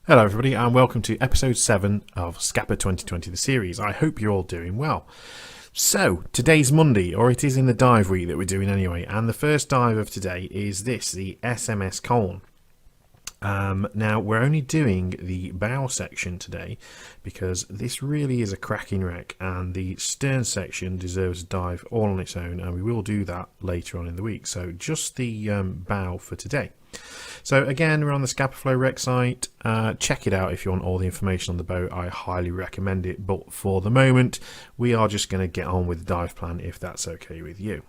Hello everybody and welcome to episode 7 of Scapa 2020, the series. I hope you're all doing well. So, today's Monday, or it is in the dive week that we're doing anyway, and the first dive of today is this, the SMS Coln. Now, we're only doing the bow section today because this really is a cracking wreck and the stern section deserves a dive all on its own, and we will do that later on in the week. So just the bow for today. So again, we're on the Scapa Flow wreck site. Check it out if you want all the information on the boat. I highly recommend it, but for the moment we are just going to get on with the dive plan if that's okay with you.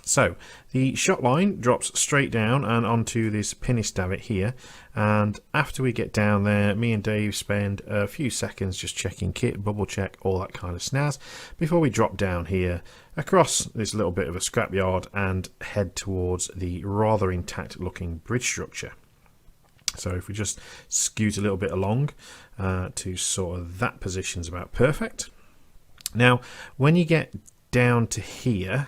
So the shot line drops straight down and onto this pinnace davit here, and after we get down there, me and Dave spend a few seconds just checking kit, bubble check, all that kind of snaz before we drop down here across this little bit of a scrapyard and head towards the rather intact looking bridge structure. So if we just scoot a little bit along to sort of that position's about perfect. Now when you get down to here,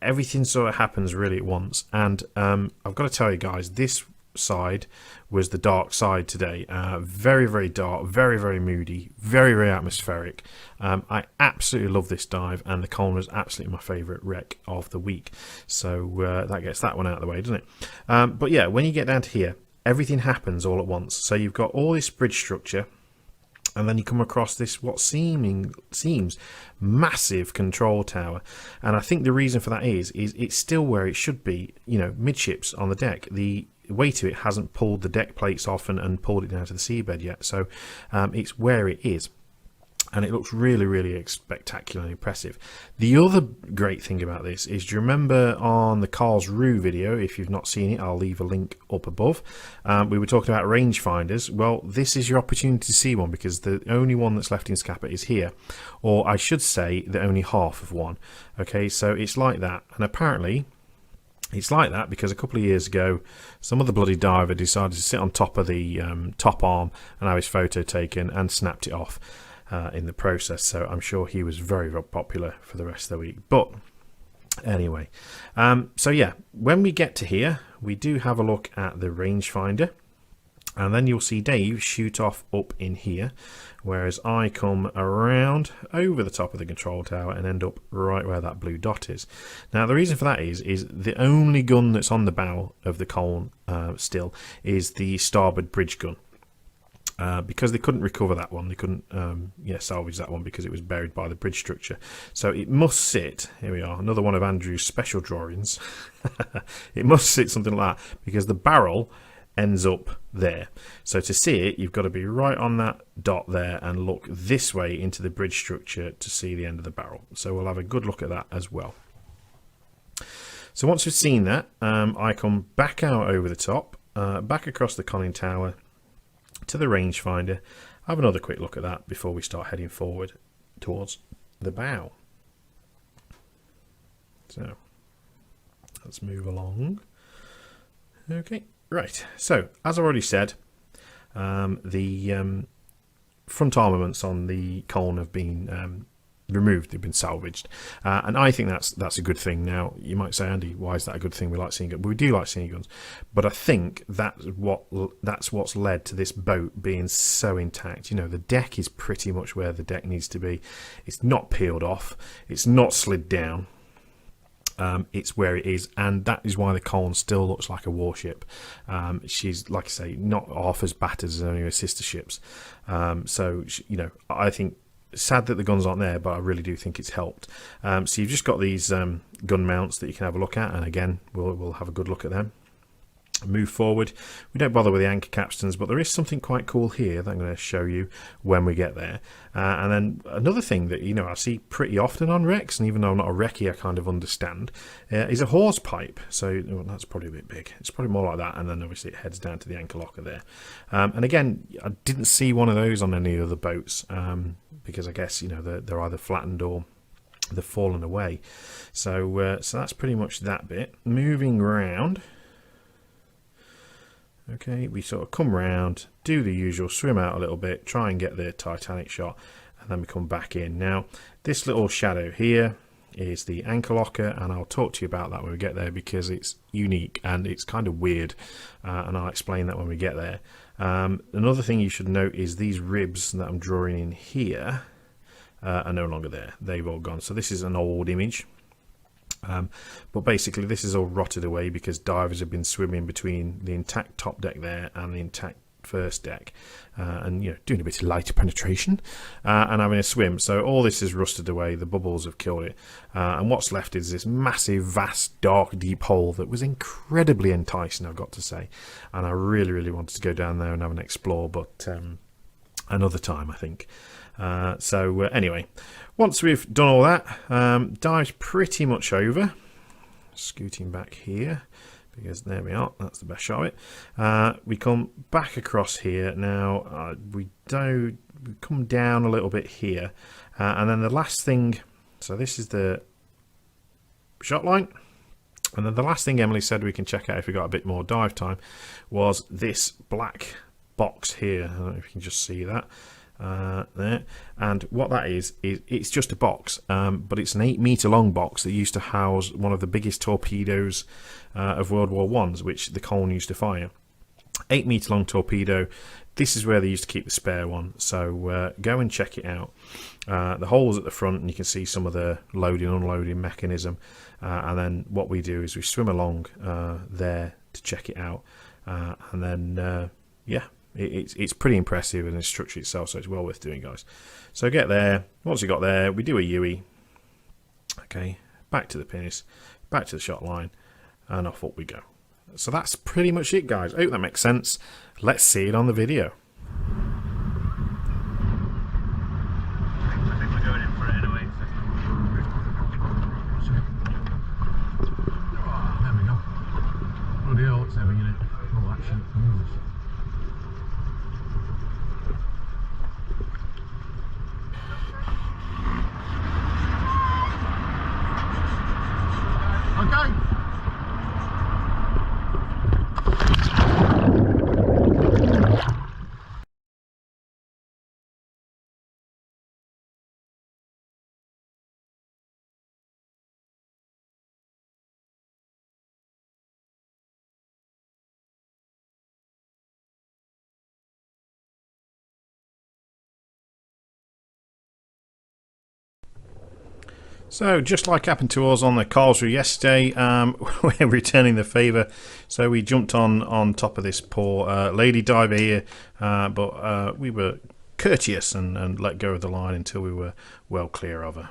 everything sort of happens really at once, and I've got to tell you guys, this side was the dark side today. Very dark, very moody, very atmospheric. I absolutely love this dive, and the Coln was absolutely my favourite wreck of the week, so that gets that one out of the way, doesn't it? But yeah, when you get down to here, everything happens all at once. So you've got all this bridge structure, and then you come across this what seems massive control tower, and I think the reason for that is it's still where it should be, you know, midships on the deck. The weight of it hasn't pulled the deck plates off and pulled it down to the seabed yet, so it's where it is, and it looks really spectacular and impressive. The other great thing about this is, do you remember on the Carl's Roo video? If you've not seen it, I'll leave a link up above. We were talking about rangefinders. Well, this is your opportunity to see one, because the only one that's left in Scapa is here, or I should say the only half of one. Okay, so it's like that, and apparently it's like that because a couple of years ago some other bloody diver decided to sit on top of the top arm and have his photo taken and snapped it off in the process, so I'm sure he was very popular for the rest of the week. But anyway, so yeah, when we get to here we do have a look at the rangefinder, and then you'll see Dave shoot off up in here, whereas I come around over the top of the control tower and end up right where that blue dot is. Now the reason for that is the only gun that's on the bow of the Coln still is the starboard bridge gun. Because they couldn't recover that one, they couldn't salvage that one because it was buried by the bridge structure. So it must sit, here we are, another one of Andrew's special drawings. It must sit something like that because the barrel ends up there. So to see it, you've got to be right on that dot there and look this way into the bridge structure to see the end of the barrel. So we'll have a good look at that as well. So once we've seen that, I come back out over the top, back across the conning tower to the rangefinder, have another quick look at that before we start heading forward towards the bow. So let's move along. Okay, right, so as I already said, the front armaments on the Coln have been removed, they've been salvaged, and I think that's a good thing. Now you might say, Andy, why is that a good thing? We like seeing guns. We do like seeing guns, but I think that's what's led to this boat being so intact. You know, the deck is pretty much where the deck needs to be. It's not peeled off, it's not slid down, it's where it is, and that is why the Coln still looks like a warship. She's, like I say, not half as battered as any of her sister ships, so you know, I think sad that the guns aren't there, but I really do think it's helped. So you've just got these gun mounts that you can have a look at, and again we'll have a good look at them. Move forward, we don't bother with the anchor capstans, but there is something quite cool here that I'm going to show you when we get there. And then another thing that, you know, I see pretty often on wrecks, and even though I'm not a recce I kind of understand, is a hawse pipe. So well, that's probably a bit big, it's probably more like that, and then obviously it heads down to the anchor locker there. And again, I didn't see one of those on any other boats, because I guess, you know, they're either flattened or they've fallen away. So so that's pretty much that bit. Moving around, okay, we sort of come round, do the usual, swim out a little bit, try and get the Titanic shot, and then we come back in. Now this little shadow here is the anchor locker, and I'll talk to you about that when we get there because it's unique and it's kind of weird, and I'll explain that when we get there. Another thing you should note is these ribs that I'm drawing in here are no longer there. They've all gone. So this is an old image, but basically this is all rotted away because divers have been swimming between the intact top deck there and the intact first deck, and doing a bit of light penetration and having a swim. So all this is rusted away. The bubbles have killed it, and what's left is this massive, vast, dark, deep hole that was incredibly enticing, I've got to say, and I really, really wanted to go down there and have an explore, but another time, I think. Anyway, once we've done all that, dive's pretty much over. Scooting back here, because there we are, that's the best shot of it. We come back across here now. We come down a little bit here, and then the last thing, so this is the shot line, and then the last thing Emily said we can check out if we got a bit more dive time was this black box here. I don't know if you can just see that there, and what that is it's just a box, but it's an 8-meter long box that used to house one of the biggest torpedoes of World War Ones, which the Coln used to fire. 8-meter long torpedo. This is where they used to keep the spare one, so go and check it out. The hole's at the front, and you can see some of the loading unloading mechanism, and then what we do is we swim along there to check it out, and then yeah, it's pretty impressive in the structure itself, so it's well worth doing, guys. So get there. Once you got there, we do a UE. Okay, back to the pinnace, back to the shot line, and off up we go. So that's pretty much it, guys. I hope that makes sense. Let's see it on the video. I think we're going in for it anyway. Oh, there we go. Bloody hell, it's heavy, isn't it? All that shit moves. Okay. So, just like happened to us on the Karlsruhe yesterday, we're returning the favour. So we jumped on top of this poor lady diver here, but we were courteous and let go of the line until we were well clear of her.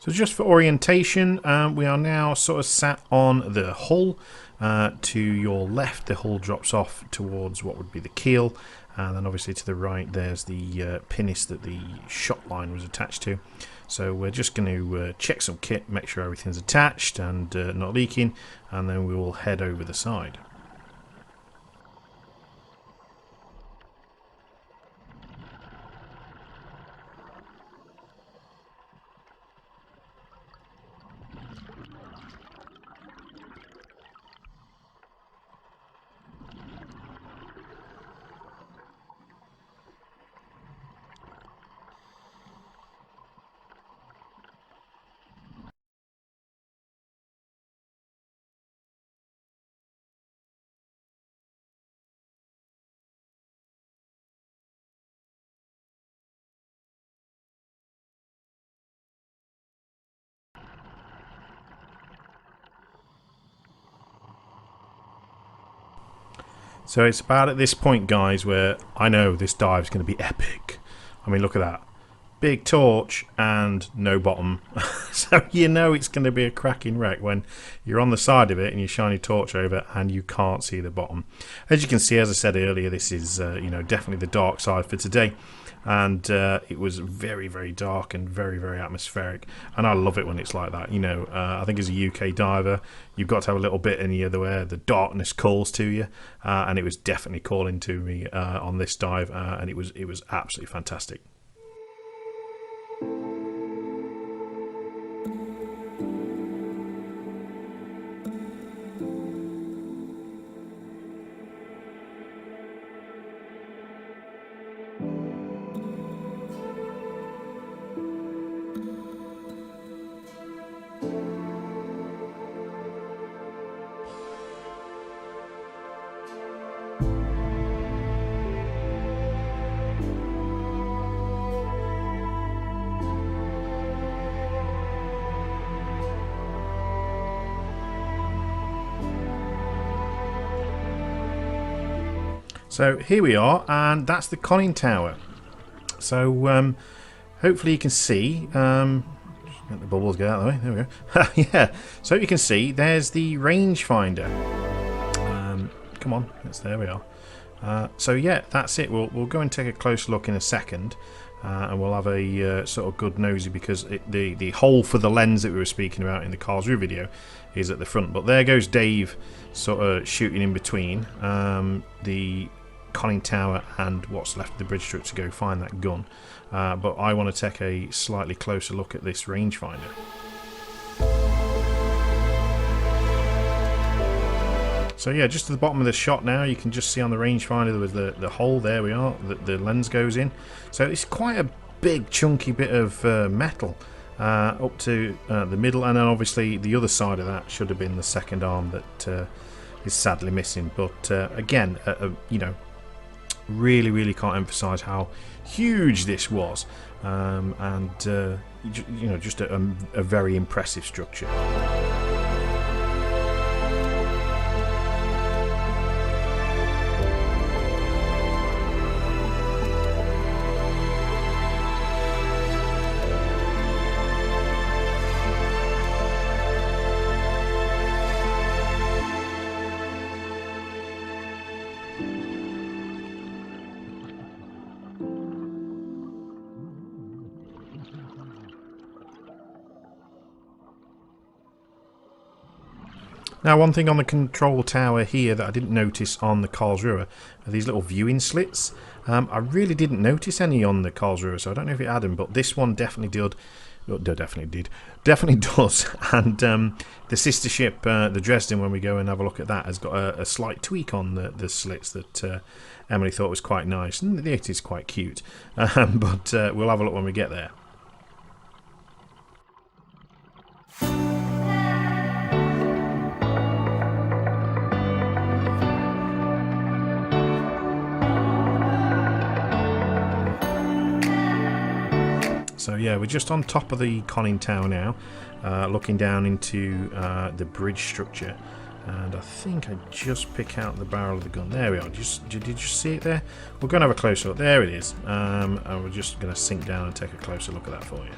So just for orientation, we are now sort of sat on the hull. To your left, the hull drops off towards what would be the keel, and then obviously to the right there's the pinnace that the shot line was attached to. So we're just going to check some kit, make sure everything's attached and not leaking, and then we will head over the side. So it's about at this point, guys, where I know this dive is going to be epic. I mean, look at that. Big torch and no bottom. So you know it's going to be a cracking wreck when you're on the side of it and you shine your torch over and you can't see the bottom. As you can see, as I said earlier, this is definitely the dark side for today. and it was very, very dark and very, very atmospheric. And I love it when it's like that. You know, I think as a UK diver, you've got to have a little bit in you where the darkness calls to you, and it was definitely calling to me on this dive, and it was absolutely fantastic. So here we are, and that's the conning tower. So hopefully you can see. Let the bubbles get out of the way. There we go. Yeah. So you can see there's the rangefinder. Come on, there we are. So yeah, that's it. We'll go and take a close look in a second, and we'll have a sort of good nosy, because the hole for the lens that we were speaking about in the Karlsruhe video is at the front. But there goes Dave, sort of shooting in between the conning tower and what's left of the bridge strip to go find that gun. But I want to take a slightly closer look at this rangefinder. So yeah, just to the bottom of the shot now, you can just see on the rangefinder there was the hole. There we are, the lens goes in. So it's quite a big chunky bit of metal up to the middle, and then obviously the other side of that should have been the second arm that is sadly missing. But again, you know, really can't emphasize how huge this was, and you know, just a very impressive structure. Now, one thing on the control tower here that I didn't notice on the Karlsruhe are these little viewing slits. I really didn't notice any on the Karlsruhe, so I don't know if it had them, but this one definitely did. Definitely does. And the sister ship, the Dresden, when we go and have a look at that, has got a slight tweak on the slits that Emily thought was quite nice, and it is quite cute. But we'll have a look when we get there. So yeah, we're just on top of the conning tower now, looking down into the bridge structure, and I think I just pick out the barrel of the gun. There we are. Did you see it there? We're going to have a closer look. There it is, and we're just going to sink down and take a closer look at that for you.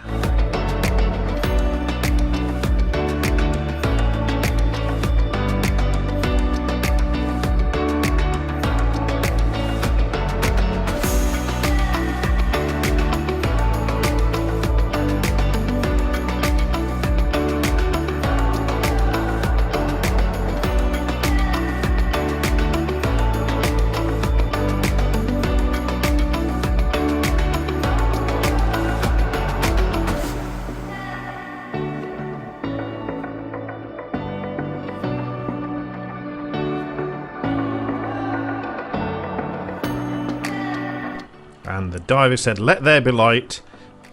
And the diver said, "Let there be light,"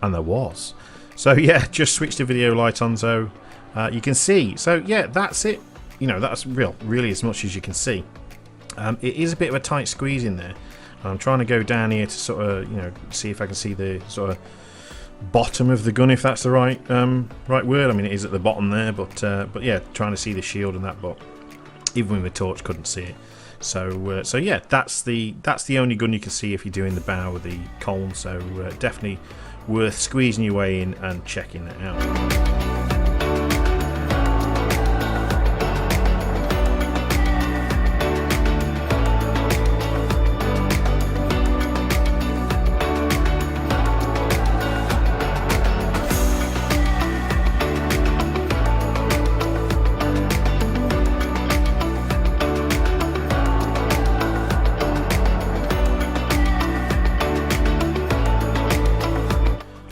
and there was. So yeah, just switch the video light on so you can see. So yeah, that's it. You know, that's really as much as you can see. It is a bit of a tight squeeze in there. I'm trying to go down here to sort of, you know, see if I can see the sort of bottom of the gun, if that's the right word. I mean, it is at the bottom there, but yeah, trying to see the shield and that, but even with the torch couldn't see it. So so yeah, that's the only gun you can see if you're doing the bow with the Coln. So definitely worth squeezing your way in and checking that out.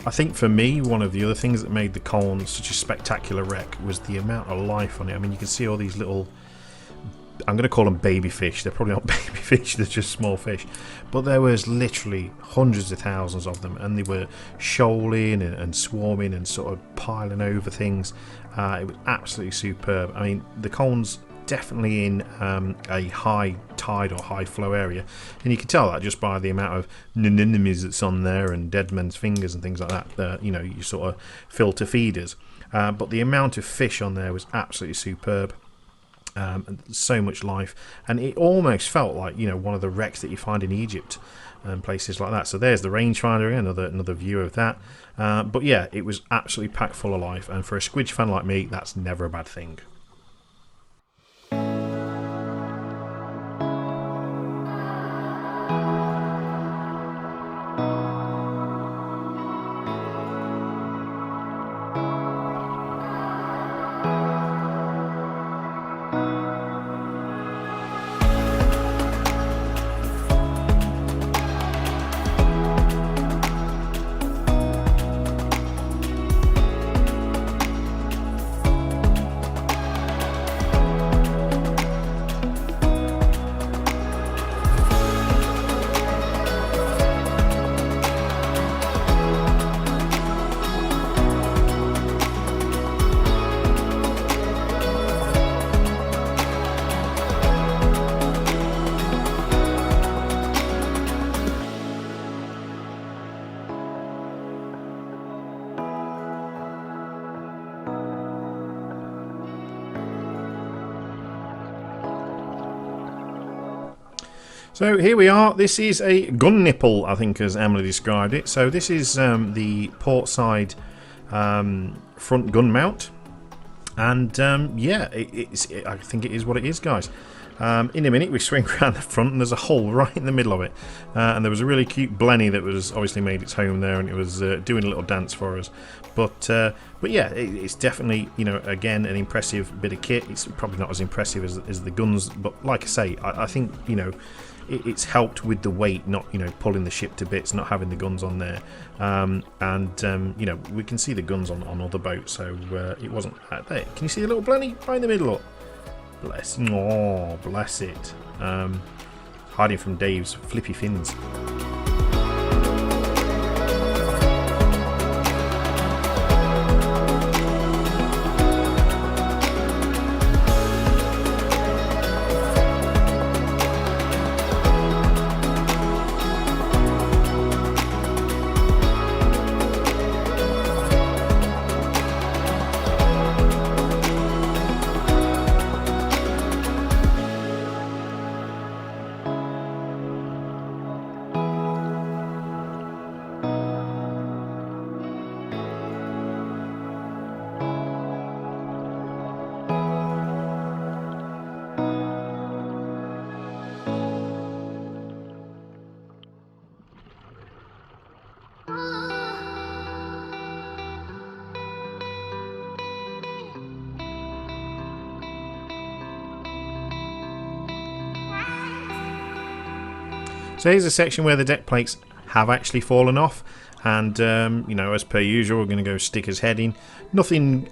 I think for me, one of the other things that made the Coln such a spectacular wreck was the amount of life on it. I mean, you can see all these little, I'm going to call them baby fish. They're probably not baby fish, they're just small fish. But there was literally hundreds of thousands of them, and they were shoaling and swarming and sort of piling over things. It was absolutely superb. I mean, the Coln's definitely in a high tide or high flow area, and you can tell that just by the amount of anemones that's on there and dead men's fingers and things like that. You know, you sort of filter feeders, but the amount of fish on there was absolutely superb. And so much life, and it almost felt like, you know, one of the wrecks that you find in Egypt and places like that. So there's the rangefinder, another view of that. But yeah, it was absolutely packed full of life, and for a squidge fan like me, that's never a bad thing. So here we are. This is a gun nipple, I think, as Emily described it. So this is the port side front gun mount, and yeah, I think it is what it is, guys. In a minute we swing around the front and there's a hole right in the middle of it, and there was a really cute blenny that was obviously made its home there, and it was doing a little dance for us. But yeah, it's definitely, you know, again, an impressive bit of kit. It's probably not as impressive as the guns, but like I say, I think, you know, it's helped with the weight, not, you know, pulling the ship to bits, not having the guns on there. You know, we can see the guns on other boats, so it wasn't there. Can you see the little blenny right in the middle? Look. Bless. Oh, bless it. Hiding from Dave's flippy fins. So here's a section where the deck plates have actually fallen off, and you know, as per usual, we're going to go sticker's heading. Nothing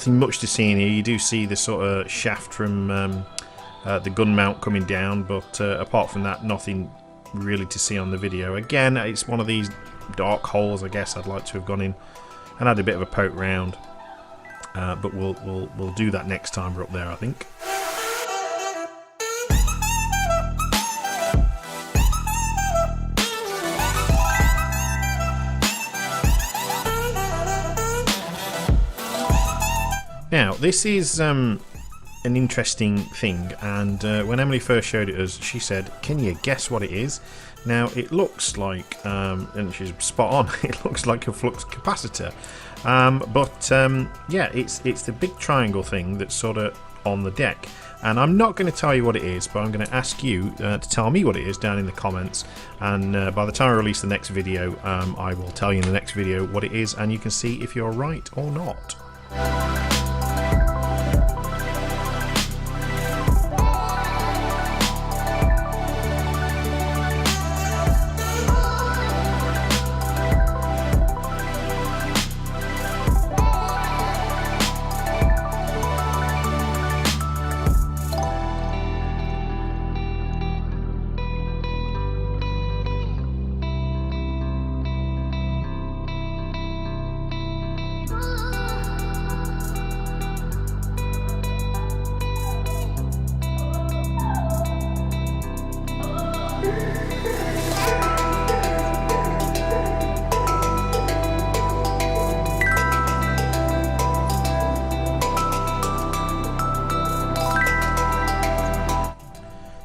much to see in here. You do see the sort of shaft from the gun mount coming down, but apart from that, nothing really to see on the video. Again, it's one of these dark holes, I guess. I'd like to have gone in and had a bit of a poke round, but we'll do that next time we're up there, I think. Now, this is an interesting thing, and when Emily first showed it us, she said, "Can you guess what it is?" Now, it looks like, and she's spot on, it looks like a flux capacitor, but yeah, it's the big triangle thing that's sort of on the deck, and I'm not going to tell you what it is, but I'm going to ask you to tell me what it is down in the comments, and by the time I release the next video, I will tell you in the next video what it is, and you can see if you're right or not.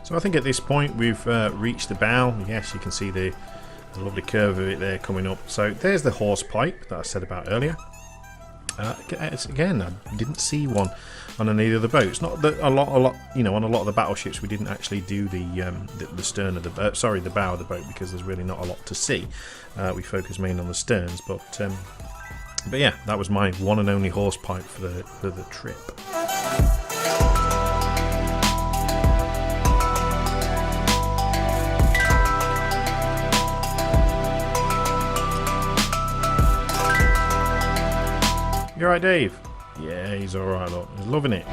So I think at this point we've reached the bow. Yes, you can see the lovely curve of it there coming up. So there's the hawse pipe that I said about earlier. Again, I didn't see one on any of the boats. Not that a lot, you know, on a lot of the battleships we didn't actually do the stern of the boat. Sorry, the bow of the boat, because there's really not a lot to see. We focus mainly on the sterns, but yeah, that was my one and only hawse pipe for the trip. You alright, Dave? Yeah, he's alright, look. He's loving it.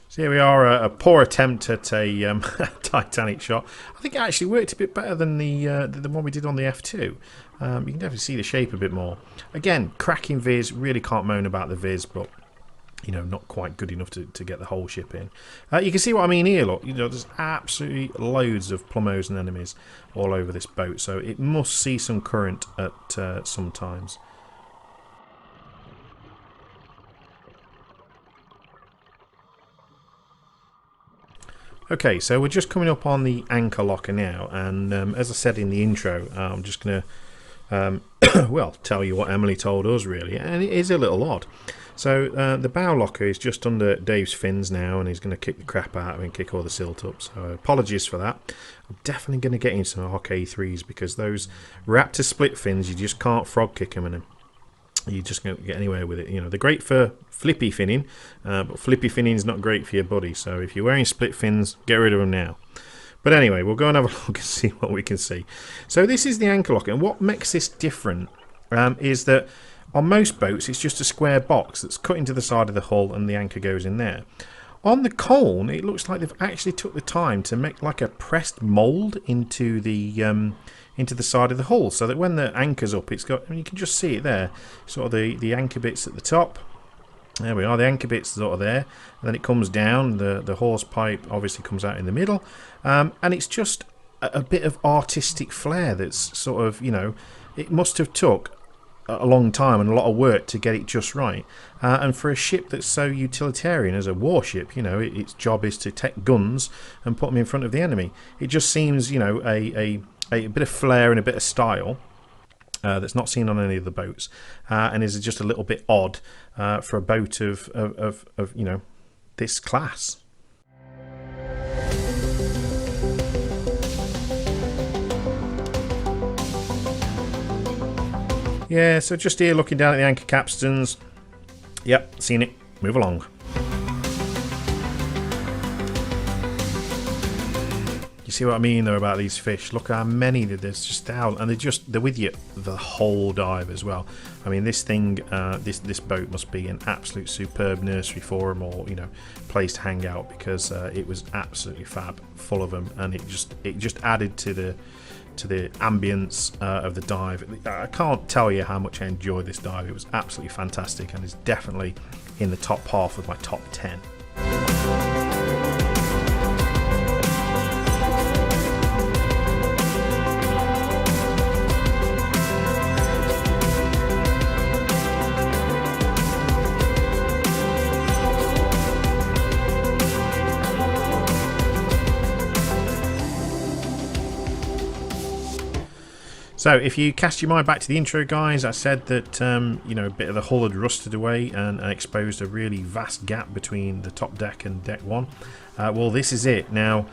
So here we are, a poor attempt at a Titanic shot. I think it actually worked a bit better than the one we did on the F2. You can definitely see the shape a bit more. Again, cracking viz, really can't moan about the viz, but you know, not quite good enough to get the whole ship in. You can see what I mean here, look. You know, there's absolutely loads of plumos and enemies all over this boat, so it must see some current at some times. Okay, so we're just coming up on the anchor locker now, and as I said in the intro, I'm just going to, well, tell you what Emily told us, really, and it is a little odd. So the bow locker is just under Dave's fins now, and he's going to kick the crap out of it and kick all the silt up, so apologies for that. I'm definitely going to get into some RK3s, because those Raptor split fins, you just can't frog kick them, and you just don't get anywhere with it. You know, they're great for flippy finning, but flippy finning is not great for your body, so if you're wearing split fins, get rid of them now. But anyway, we'll go and have a look and see what we can see. So this is the anchor locker, and what makes this different is that on most boats it's just a square box that's cut into the side of the hull and the anchor goes in there. On the Coln, it looks like they've actually took the time to make like a pressed mould into the side of the hull, so that when the anchor's up, it's got, I mean, you can just see it there, sort of the anchor bits at the top. There we are, the anchor bit's sort of there, and then it comes down, the hawse pipe obviously comes out in the middle, and it's just a bit of artistic flair that's sort of, you know, it must have took a long time and a lot of work to get it just right, and for a ship that's so utilitarian as a warship, you know, its job is to take guns and put them in front of the enemy. It just seems, you know, a bit of flair and a bit of style that's not seen on any of the boats, and is just a little bit odd for a boat of you know, this class. Yeah, so just here looking down at the anchor capstans. Yep, seen it. Move along. You see what I mean though about these fish? Look how many there's just out, and they're with you the whole dive as well. I mean, this thing, this boat must be an absolute superb nursery for them, or, you know, place to hang out, because it was absolutely fab, full of them, and it just added to the ambience of the dive. I can't tell you how much I enjoyed this dive. It was absolutely fantastic, and it's definitely in the top half of my top 10. So if you cast your mind back to the intro, guys, I said that you know, a bit of the hull had rusted away and exposed a really vast gap between the top deck and deck 1. Well, this is it. Now,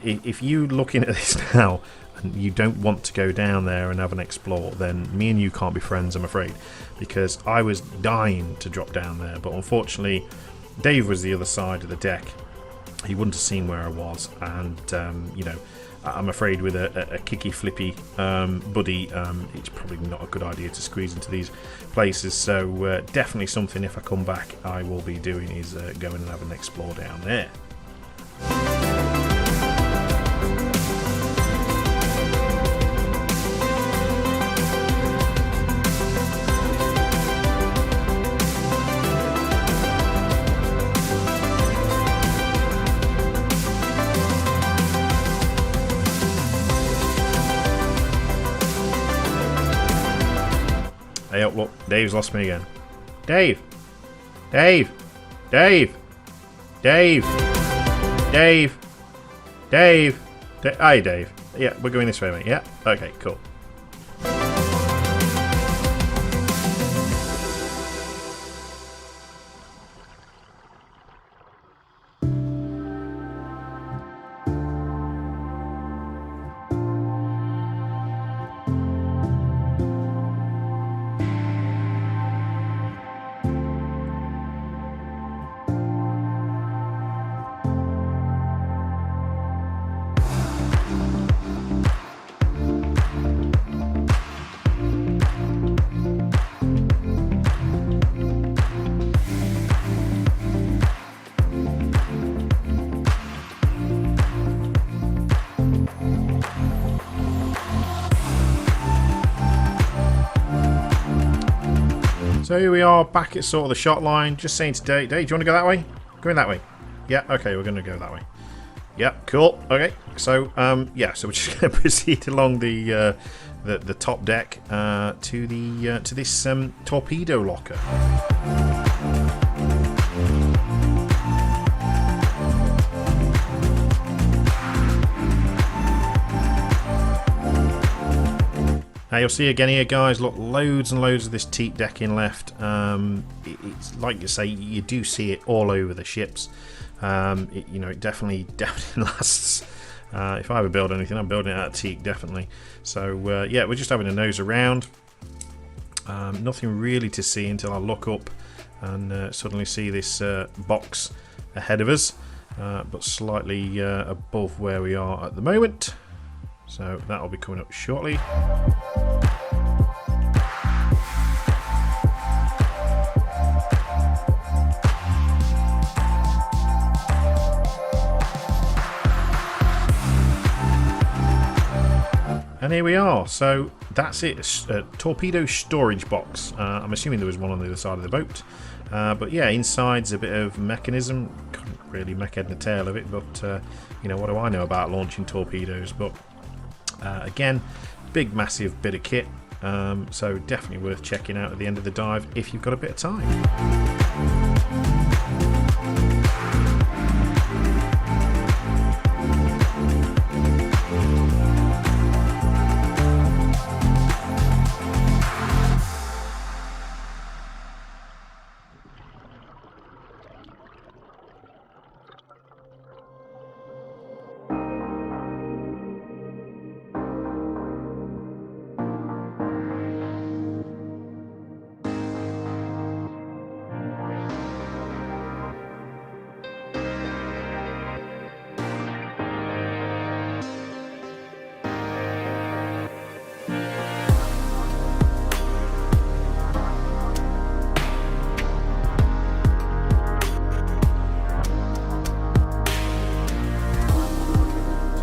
if you looking at this now and you don't want to go down there and have an explore, then me and you can't be friends, I'm afraid, because I was dying to drop down there, but unfortunately Dave was the other side of the deck. He wouldn't have seen where I was, and you know, I'm afraid with a kicky flippy buddy, it's probably not a good idea to squeeze into these places. So definitely something, if I come back, I will be doing is going and having an explore down there. Oh, look, Dave's lost me again. Dave! Dave! Dave! Dave! Dave! Dave! Hi, Dave. Yeah, we're going this way, mate. Yeah? Okay, cool. So here we are back at sort of the shot line. Just saying to Dave, do you want to go that way? Going that way. Yeah, okay, we're going to go that way. Yeah, cool. Okay, so yeah, so we're just going to proceed along the top deck to this torpedo locker. Now you'll see again here, guys, look, loads and loads of this teak decking left. It's like you say, you do see it all over the ships. You know, it definitely lasts. If I ever build anything, I'm building it out of teak, definitely. So yeah, we're just having a nose around. Nothing really to see until I look up and suddenly see this box ahead of us, but slightly above where we are at the moment. So that'll be coming up shortly. And here we are. So that's it. A torpedo storage box. I'm assuming there was one on the other side of the boat. But yeah, inside's a bit of mechanism. Couldn't really make head and tail of it, but you know, what do I know about launching torpedoes? But again, big massive bit of kit, so definitely worth checking out at the end of the dive if you've got a bit of time.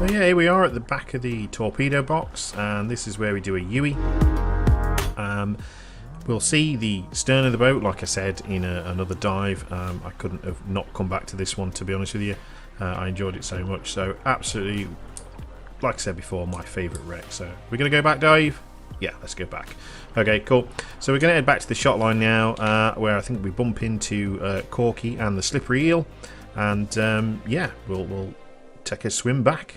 So yeah, here we are at the back of the torpedo box, and this is where we do a UE. We'll see the stern of the boat, like I said, in another dive. I couldn't have not come back to this one, to be honest with you. I enjoyed it so much. So absolutely, like I said before, my favourite wreck. So we're going to go back, Dave? Yeah, let's go back. Okay, cool. So we're going to head back to the shot line now, where I think we bump into Corky and the slippery eel. And yeah, we'll take a swim back.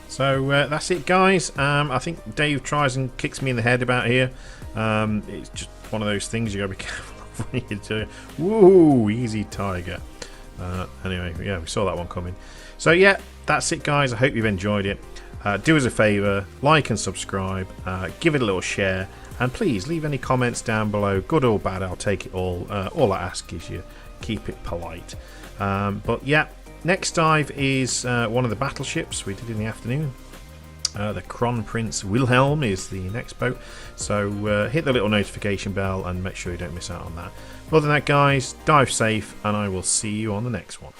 So that's it, guys. I think Dave tries and kicks me in the head about here. It's just one of those things you gotta be careful of when you do. Woo, easy tiger. Anyway, yeah, we saw that one coming. So yeah, that's it, guys. I hope you've enjoyed it. Do us a favour, like and subscribe, give it a little share, and please leave any comments down below, good or bad. I'll take it all. All I ask is you keep it polite. But yeah. Next dive is one of the battleships we did in the afternoon. The Kronprinz Wilhelm is the next boat, so hit the little notification bell and make sure you don't miss out on that. Other than that, guys, dive safe, and I will see you on the next one.